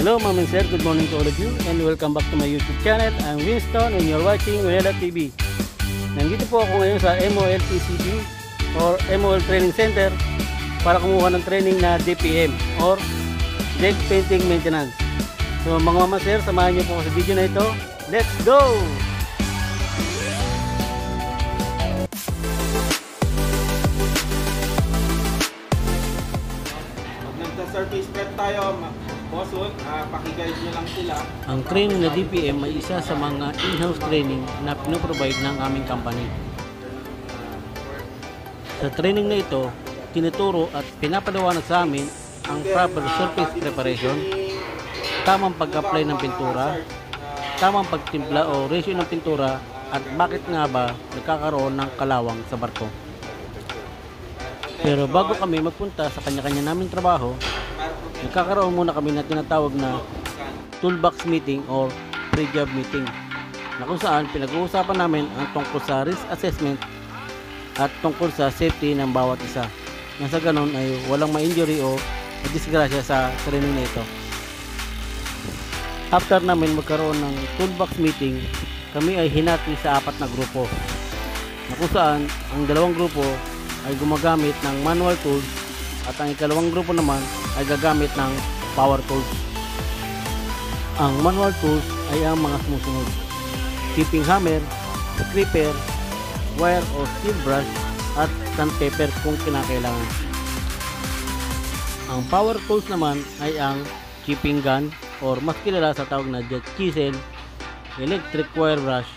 Hello ma'am and sir, good morning to all of you and welcome back to my YouTube channel. I'm Winston and you're watching Winela TV. Nandito po ako ngayon sa MOL PCB or MOL Training Center para kumuha ng training na DPM or Deck Painting Maintenance. So mga mama sir, samahan niyo po ako sa video na ito. Let's go! Pag nagsa-surface prep tayo, bosswood, pakiguide nyo lang sila. Ang training na DPM ay isa sa mga in-house training na pinoprovide ng aming company. Sa training na ito, tinuturo at pinapaliwanag sa amin ang proper surface preparation, tamang pag-apply ng pintura, tamang pagtimpla o ratio ng pintura, at bakit nga ba nagkakaroon ng kalawang sa barko. Pero bago kami magpunta sa kanya-kanya naming trabaho, nagkakaroon muna kami na tinatawag na toolbox meeting or pre-job meeting, na kung saan pinag-uusapan namin ang tungkol sa risk assessment at tungkol sa safety ng bawat isa, na sa ganon ay walang ma-injury o disgrasya sa training na ito. After namin magkaroon ng toolbox meeting, kami ay hinati sa 4 na grupo, na kung saan ang 2 grupo ay gumagamit ng manual tools at ang ikalawang grupo naman ay gagamit ng power tools. Ang manual tools ay ang mga sumusunod: chipping hammer, clipper, wire o steel brush at sandpaper kung kinakailangan. Ang power tools naman ay ang chipping gun or mas kilala sa tawag na jet chisel, electric wire brush,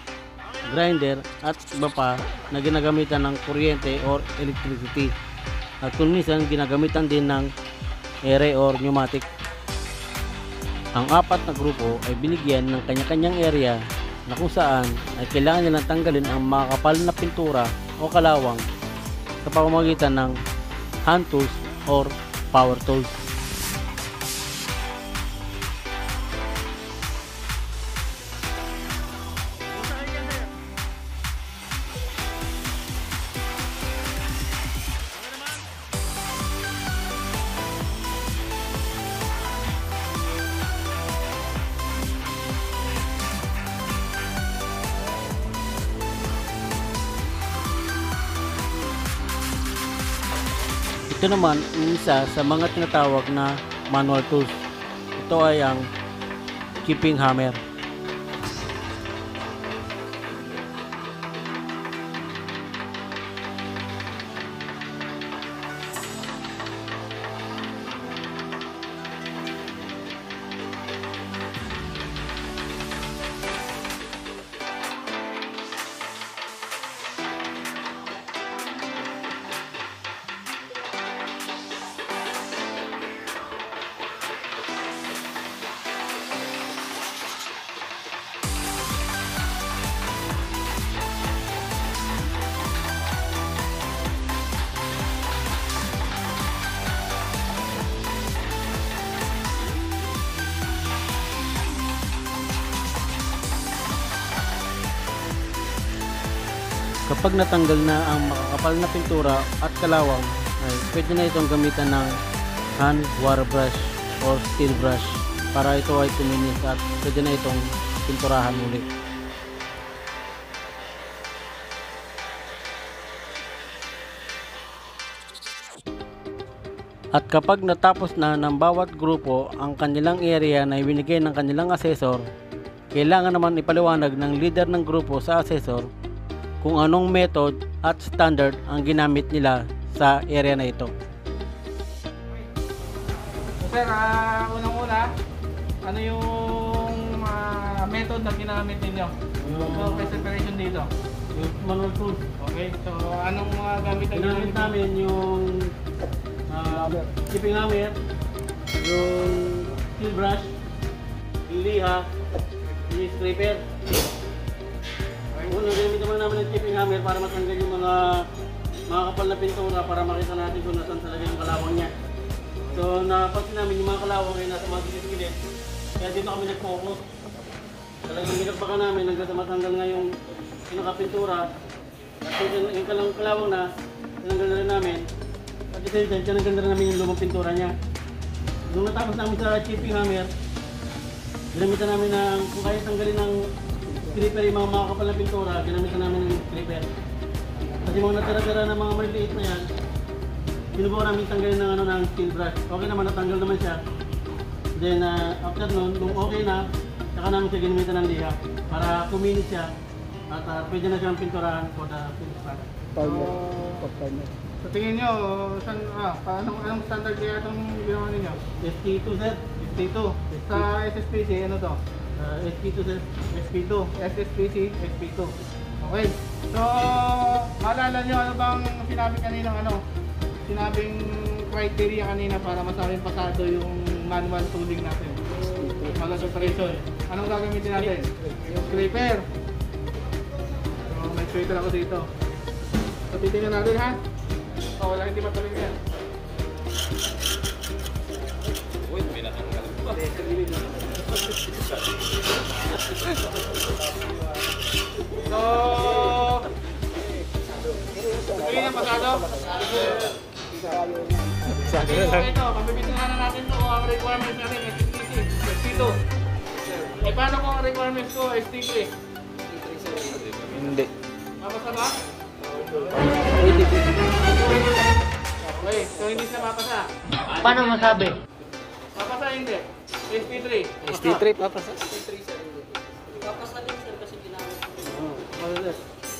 grinder at iba pa na ginagamitan ng kuryente or electricity, at kung minsan ginagamitan din ng ere or pneumatic. Ang 4 na grupo ay binigyan ng kanya-kanyang area na kung saan ay kailangan nilang tanggalin ang makakapal na pintura o kalawang sa pamamagitan ng hand tools or power tools. Ito naman ang isa sa mga tinatawag na manual tools. Ito ay ang chipping hammer. Kapag natanggal na ang makakapal na pintura at kalawang, ay pwede na itong gamitan ng hand wire brush or steel brush para ito ay tuminis at pwede na itong pinturahan ulit. At kapag natapos na ng bawat grupo ang kanilang area na ibinigay ng kanilang assessor, kailangan naman ipaliwanag ng leader ng grupo sa assessor kung anong method at standard ang ginamit nila sa area na ito. So sir, unang-una, ano yung method na ginamit ninyo? Yung separation dito? Yung manual tools. Okay, so anong mga gamit ang Ginamit namin yung chipping hammer, yung steel brush, yung liha, yung scraper. Unang gamit naman namin ng chipping hammer para matanggal yung mga kapal na pintura para makita natin kung nasan talaga yung kalawang niya. So napansin namin yung mga kalawang ay nasa mga gilid-gilid, kaya dito kami nag-focus. Talagang ginagpakan namin hanggang sa matanggal nga yung pinakapintura. At yung kalawang na, tinanggal na rin namin. At the same time, tinanggal na rin namin yung lumang pintura niya. Nung natapos namin sa chipping hammer, ginamitan namin ng, kung kaya tanggalin ng clipper yung mga makakapal na pintura, ginamitan namin ng clipper. Kasi mga natira-tira na mga maliliit na yan, sinubukan namin tanggalin ng, ng steel brush. Okay naman, natanggal naman siya. Then after nun, nung okay na, saka namin siya ginamitan ng liha para kuminis siya at pwede na siyang pinturahan for the finish product. Sa tingin nyo, anong standard kaya itong ginawa ninyo? ST2 sir. ST2. Sa SSPC, ano to? ST2 sir. SP2. SSPC, SP2. Okay. So, maalala nyo ano bang sinabi kanina sinabing criteria kanina para masabing pasado yung manual tooling natin. Manual operation. Anong gagamitin natin? Yung scraper. So, may scraper ako dito. So, titingnan natin ha. So, wala hindi matuloy yan. Uy, may natanggal pa. So, tuloy na pasado. Ito, mabibitingan na natin ito ang requirements natin, ST3, ST2. Paano kung ang requirements ko, ST3? Hindi. Mapasa ba? Okay, so hindi siya mapasa. Paano masabi? Mapasa hindi. ST3. ST3 papasa. Papasa din sir kasi ginamit ko.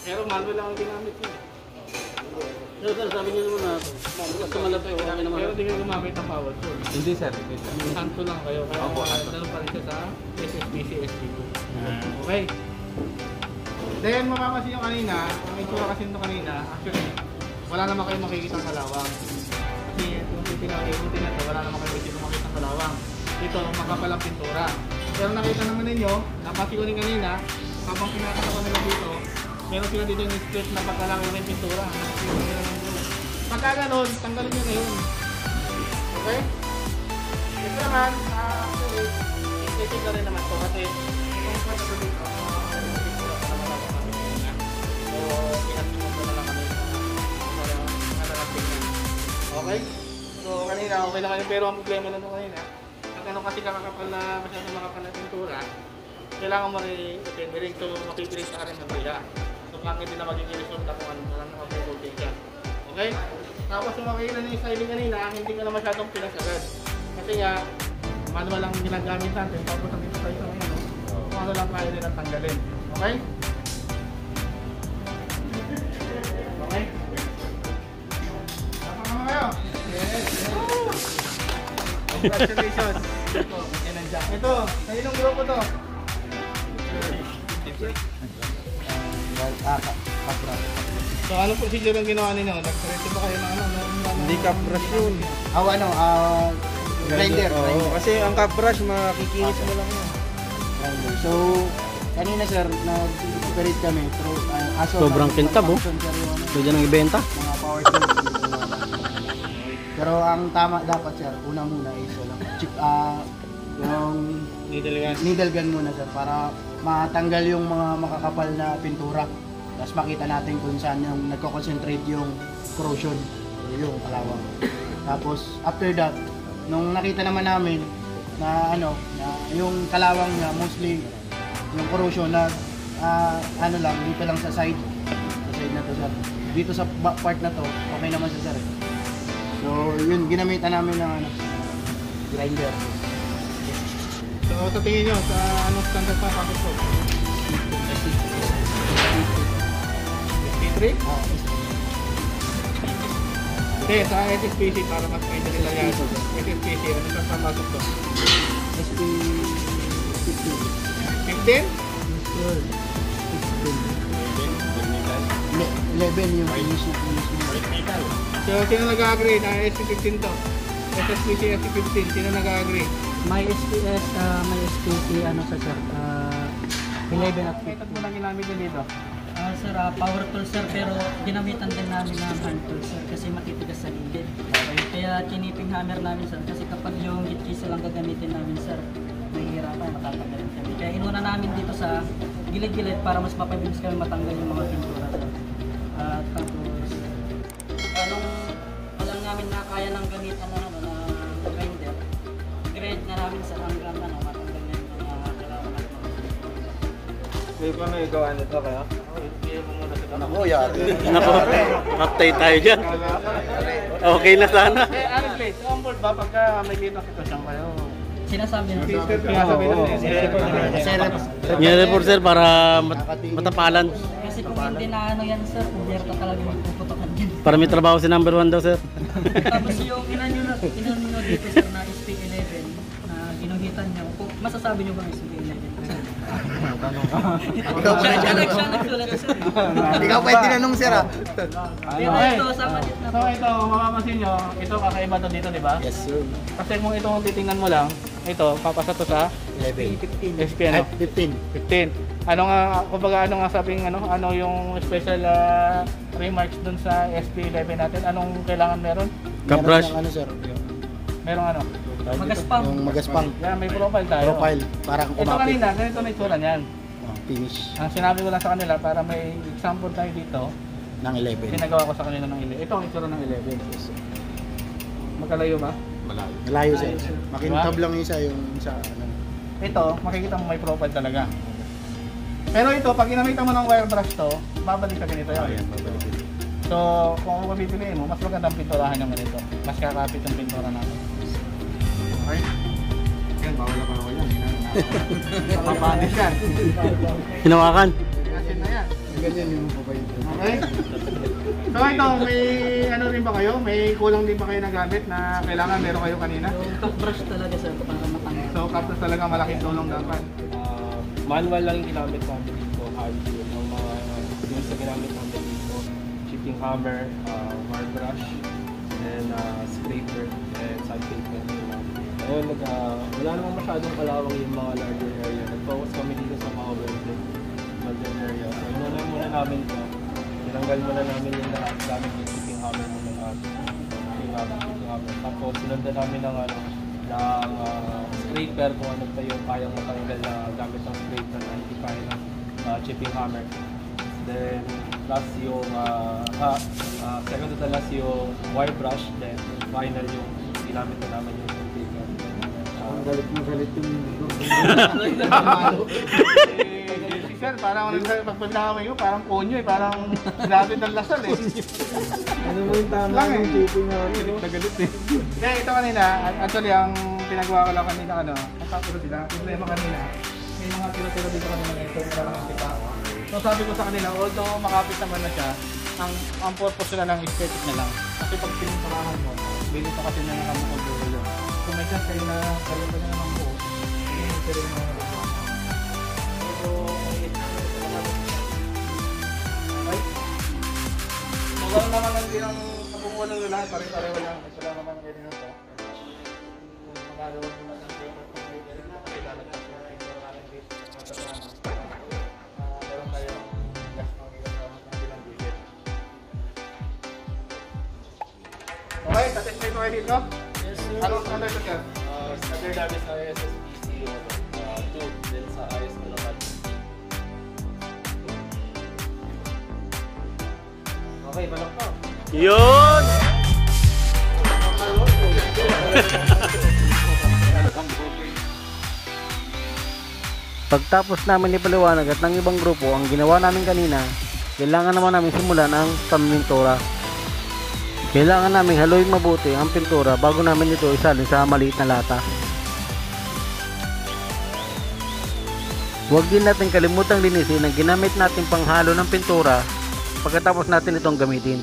Pero manual lang ang ginamit niya. Pero sir, sabi niyo naman na sa malapit, okay naman. Pero hindi kayo gumamit ng power tool. Hindi sir. Santo lang kayo. Kaya dalaw pa rin siya sa SSPC ST2. Okay. Then mapapansin nyo kanina, ang itsura kasi nito kanina, actually, wala naman kayong makikita ng kalawang. Kasi kung ipinag-ikutin na ito, wala naman kayo makikita ng kalawang. Ito, makapalang pintura. Pero nakita naman ninyo, napansin ko rin kanina, habang pinakatawa nila dito, meron sila dito yung split na pagkalaki ng pintura. Pagka ganun, tanggalin nyo na yun. Okay? Ito naman, actually, i-check na rin naman ito kasi kung pwede ito dito, pintura pa naman ako kami kanina. So, pinagpinag ko na lang kami para malalapin na. Okay? So, kanina okay lang kayo, pero ang problema na ito kanina, pag ano kasi kakakapal na masyadong makapal na pintura, kailangan mo rin i-ring to mapipilis sa rin ng dila. So, pangit din na magiging resulta kung anong voltage yan. Okay? Tapos kung makikita nyo yung styling kanina, hindi ka na masyadong pinasagad. Kasi nga, manual lang ginagamit natin. Tapos ang dito tayo sa mga kung ano lang kaya nilang tanggalin. Okay? Okay? Napaka kayo? Yes! Congratulations! Ito, kaninong grupo to? So anong procedure ang ginawa ninyo? Nagsareto ba kayo ng Hindi ka brush yun. Grinder. Oo, kasi ang ka brush makikinis mo lang yun. Grinder. So, kanina sir, nag-operate kami through aso. Sobrang kintab, oh. Pwede nang ibenta. Mga power tools. Pero ang tama dapat sir, una muna is yung needle gun muna sir para matanggal yung mga makakapal na pintura. Tapos makita natin kung saan yung nagko-concentrate yung corrosion, yung kalawang. Tapos after that, nung nakita naman namin na na yung kalawang niya mostly yung corrosion na lang dito lang sa side na to sir. Dito sa part na to, okay naman sa sir. So yun ginamitan namin ng grinder. So sa tingin nyo, sa anong standard pa pakit ko? ST3? Hindi, sa SSPC para mas may nila yan. SSPC, ano sa papasok to? SP 15? 11 yung use na. So sino nag-agree na ST15 to? SSPC, ST15, sino nag-agree? May SPS, may SPC, sa sir, 11 at 15. May tatlo lang ginamit nyo dito. Sir, power tool sir, pero ginamitan din namin ng hand tool sir kasi matitigas sa gilid. Kaya kiniping hammer namin sir kasi kapag yung gitchisa lang gagamitin namin sir, mahihirapan, matatanggalin kami. Kaya inuna namin dito sa gilid-gilid para mas mapabilis kami matanggal yung mga pintura sir. At tapos, nung walang namin na kaya ng gamitan na grinder, grade na namin sa hanggang matanggal na yung mga Kayo pa may gawa nito kaya? Ako, yari. Nako, kaptay tayo dyan. Okay na sana. Eh, ano please, on board ba pagka may dito sitwasyon kayo? Sinasabi na sir. Pinasabi na Yan report sir para matapalan. Kasi kung hindi na ano yan sir, puberta talaga magpuputokan din. Para may trabaho si number 1 daw sir. Tapos yung inano dito sir na SP11 na ginuhitan niyo, kung masasabi niyo bang SP11? Siya nagsulat sir. Ikaw pa yung tinanong, sir, ah. Pero ito, sama din na So ito, mapapansin nyo, ito kakaiba to dito, di ba? Yes, sir. Kasi kung itong titingnan mo lang, ito, papasa to sa 11. SP ano? 15. 15. Ano nga, kumbaga ano nga sabing ano yung special remarks dun sa SP11 natin? Anong kailangan meron? Kabrush. Meron siyang ano, sir? Merong ano? magaspang. Yung magaspang. Yan, may profile tayo. Profile. Parang Ito kumapit. kanina, ganito na itsura niyan. Finish Ang sinabi ko lang sa kanila para may example tayo dito, ng 11. pinagawa ko sa kanila ng 11. Ito ang itsura ng 11. Magkalayo ba? Malayo, sir. Makintab lang isa yung sa ano. Ito, makikita mo may profile talaga. Pero ito, pag ginamitan mo ng wire brush to, babalik sa ganito yun. So, kung mabibiliin mo, mas magandang pinturahan yung ganito. Mas kakapit yung pintura natin. Okay? Yan, bawal na ako yan. Papanis yan. Hinawakan. Asin na yan. Ganyan yung mabait. Okay? So ito, may ano rin ba kayo? May kulang din ba kayo na gamit na kailangan meron kayo kanina? Yung top brush talaga sir, para matanggal. So, kapos talaga malaking tulong dapat. Manual lang yung ginamit namin dito, hard tool. Ang mga tools na ginamit namin dito, chipping hammer, wire brush, and scraper, and sandpaper. Ayun, wala namang masyadong kalawang yung mga larger area. Nag-focus kami dito sa mga welded area. So, inuna muna namin ito. Tinanggal muna namin yung lahat gamit yung chipping hammer muna lahat. Chipping hammer. Tapos, sinundan namin ng scraper kung ano pa yung kayang matanggal na gamit ng scraper na hindi kaya ng chipping hammer. Then, last yung, second to the last yung wire brush. Then, final yung ginamit na naman yung sandpaper. Galit yung Si Sir, parang pagpaglakamay ko, parang konyo eh, parang grabe ng lasal eh. Ano mo yung tama Lang eh. yung chipping hammer? Nagalit eh. Kaya ito kanina, actually ang pinagawa ko lang kanina ang tapos sila, problema kanina, may mga tira-tira dito kanina ito, wala lang kita. So sabi ko sa kanila, although makapit naman na siya, ang purpose nila lang aesthetic na lang. Kasi pag piniparahan mo, bilito kasi na nakamukod dulo yun. Kung may chance kayo na kayo pa niya naman buo, hindi mo sila yung mga so, okay. So, wala naman lang din ang nakukuha ng lahat, pare-pareho lang. Ito lang naman ang ganyan ito. Kung magagawa mo na ng paper, kung may ganyan na, ilalagay ko na yung maraming dito. Meron tayong gas pang ilagamit ng bilang digit. Okay, satisfied mo kayo dito? Yes, sir. Anong standard ito, sir? Standard namin sa SSPC 2, then sa IS na naman. Okay, balak pa. Yun! Pagtapos namin ipaliwanag at ng ibang grupo ang ginawa namin kanina, kailangan naman namin simulan ang pamimintura. Kailangan namin haluin mabuti ang pintura bago namin ito isalin sa maliit na lata. Huwag din natin kalimutang linisin ang ginamit natin panghalo ng pintura pagkatapos natin itong gamitin.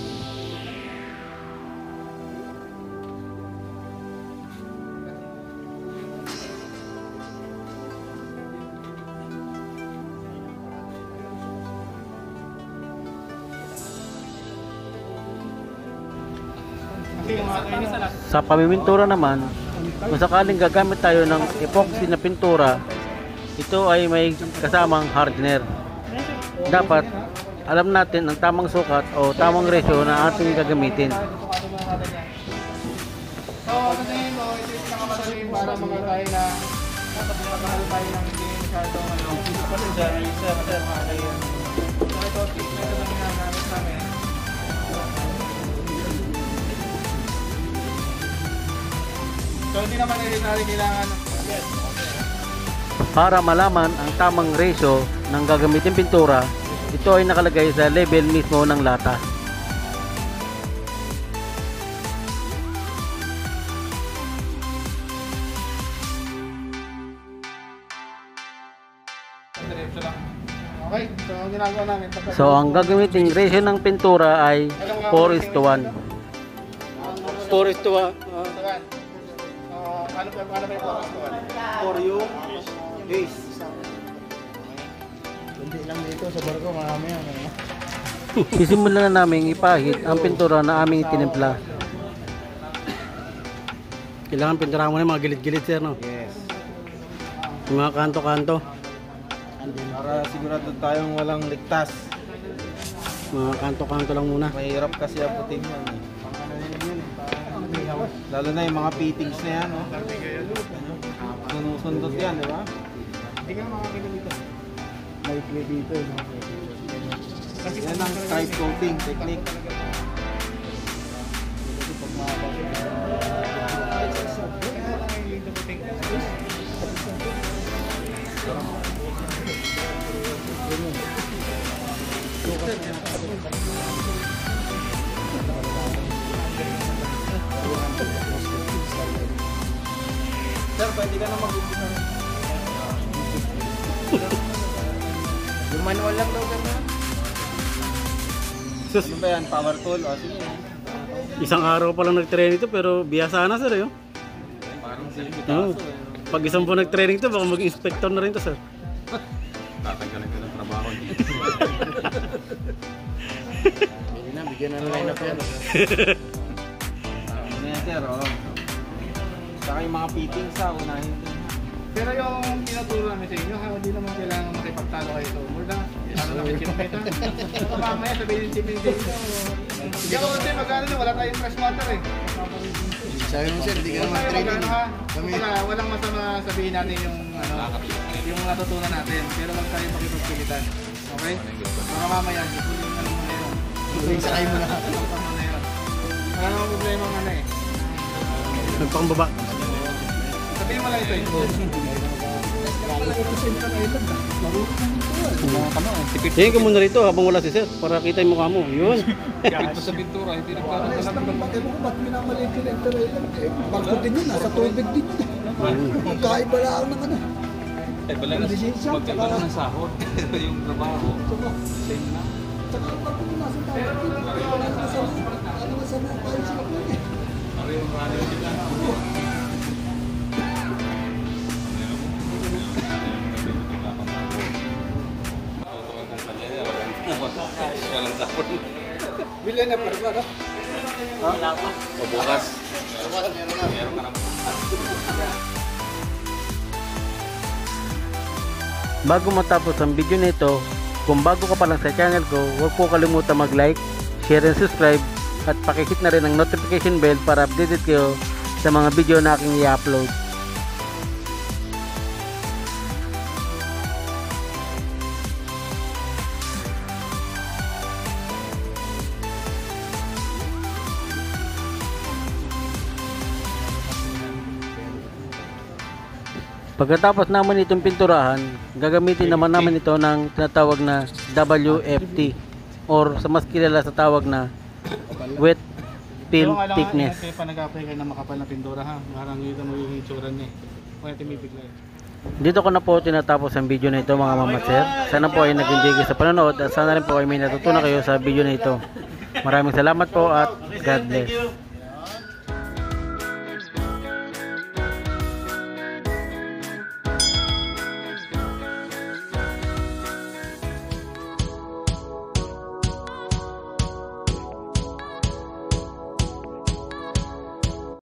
Kasi yung mga ganyan sa lahat. Sa pamimintura naman, kung sakaling gagamit tayo ng epoxy na pintura, ito ay may kasamang hardener. Dapat alam natin ang tamang sukat o tamang ratio na ating gagamitin. So, kasi mo, ito yung pinakamadali para mga tayo na napagmamahal tayo ng hindi masyadong kasi dyan, sir, mga tayo. So, ito, tips na ito na ginagamit namin. So, hindi naman necessary kailangan. Yes, okay. Para malaman ang tamang ratio ng gagamitin pintura, ito ay nakalagay sa label mismo ng lata. Diretso lang. Okay, so ang ginagawa namin. So ang gagamiting ratio ng pintura ay 4:1. 4:1. Ano ba yung focus ko? For yung base. Hindi lang dito sa barko, marami yan. Sisimulan na namin ipahid ang pintura na aming tinimpla. Kailangan pinturahan mo na yung mga gilid-gilid, sir, no? Yes. Yung mga kanto-kanto. Para sigurado tayong walang ligtas. Mga kanto-kanto lang muna. Mahirap kasi abutin yan eh. Lalo na yung mga fittings na yan, no? Sunusundot yan, di ba? Hindi ka makakita dito. May play dito. Yan ang stripe coating technique. Sir, pwede ka na mag-umpisa. Yung manual lang daw ganda. Ano ba yan? Power tool? O, sige. Isang araw pa lang nag-training ito pero biyasa na, sir, yun. Parang Oo. silpitaso eh. Pag isang po nag-training to, baka mag-inspector na rin to, sir. Tatanggalin ko ng trabaho niya. Hindi na, bigyan na ng line up yan. Ano yan, sir? O. Saka yung mga fittings sa unahin din. Pero yung tinuturo namin sa inyo, hindi naman kailangan makipagtalo kayo sa umur na. Ano namin kinakita. Baka mamaya sabihin yung tipin din. Hindi ako kasi mag-ano na, wala tayong fresh water eh. Sabi mo sir, hindi ka naman training. Kami, Walang masama sabihin natin yung yung natutunan natin. Pero wag tayo makipagpilitan. Okay? Baka mamaya, yung ano mo na yun. huling sakay mo na. Wala namang problema ng ano eh. Nagpakambaba. Sabihin mo lang ito Tingin ka muna rito habang wala si sir para kita yung mukha mo. Yun. Ito sa pintura, hindi na parang Ayos lang naman, eh, ba't minamaliit yung lecturer? Barko din yun, nasa tubig din yun. Magkaiba lang ng ano. Ay, pala na magkaiba na ng sahod. Yung trabaho. Same na. Tsaka barko din nasa tawag din. Ano nga sa mga tayo sila po eh. Walang sahod. Bilhan na pa rin, O bukas. Meron ka na. Bago matapos ang video nito, kung bago ka pa lang sa channel ko, huwag po kalimutan mag-like, share and subscribe at pakihit na rin ang notification bell para updated kayo sa mga video na aking i-upload. Pagkatapos naman itong pinturahan, gagamitin naman namin ito ng tinatawag na WFT or sa mas kilala sa tawag na wet film thickness. Kaya pa nag-apply kayo ng makapal na pintura ha. Parang yun ang magiging itsura niya eh. Kung natin bibigla eh. Dito ko na po tinatapos ang video na ito mga mamaser. Sana po ay nag-enjoy kayo sa panonood at sana rin po ay may natutunan kayo sa video na ito. Maraming salamat po at God bless.